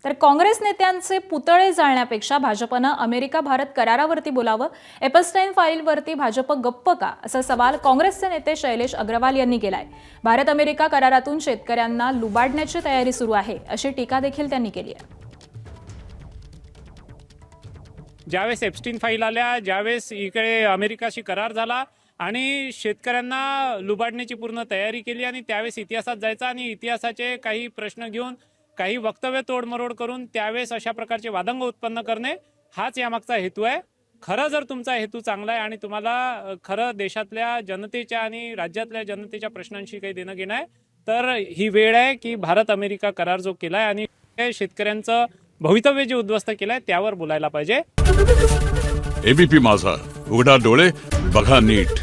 तर काँग्रेस नेत्यांचे पुतळे जाळण्यापेक्षा भाजपनं अमेरिका भारत करारावरती बोलावं, एपस्टाईन फाईलवरती भाजप गप्प का, असा सवाल काँग्रेसचे नेते शैलेश अग्रवाल यांनी केलाय. भारत अमेरिका करारातून शेतकऱ्यांना लुबाडण्याची तयारी सुरू आहे, अशी टीका देखील त्यांनी केली आहे. ज्यावेळेस एप्स्टीन फाईल आल्या, ज्यावेळेस इकडे अमेरिकाशी करार झाला आणि शेतकऱ्यांना लुबाडण्याची पूर्ण तयारी केली आणि त्यावेळेस इतिहासात जायचा आणि इतिहासाचे काही प्रश्न घेऊन काही वक्तव्य तोडमरोड करून त्यावेळेस अशा प्रकारचे वादंग उत्पन्न करणे हाच यामागचा हेतू आहे. खरं जर तुमचा हेतू चांगला आहे आणि तुम्हाला खरं देशातल्या जनतेच्या आणि राज्यातल्या जनतेच्या प्रश्नांशी काही देणं घेणं आहे, तर ही वेळ आहे की भारत अमेरिका करार जो केलाय आणि शेतकऱ्यांचं भवितव्य जे उद्ध्वस्त केलंय त्यावर बोलायला पाहिजे. एबीपी माझा, उघडा डोळे बघा नीट.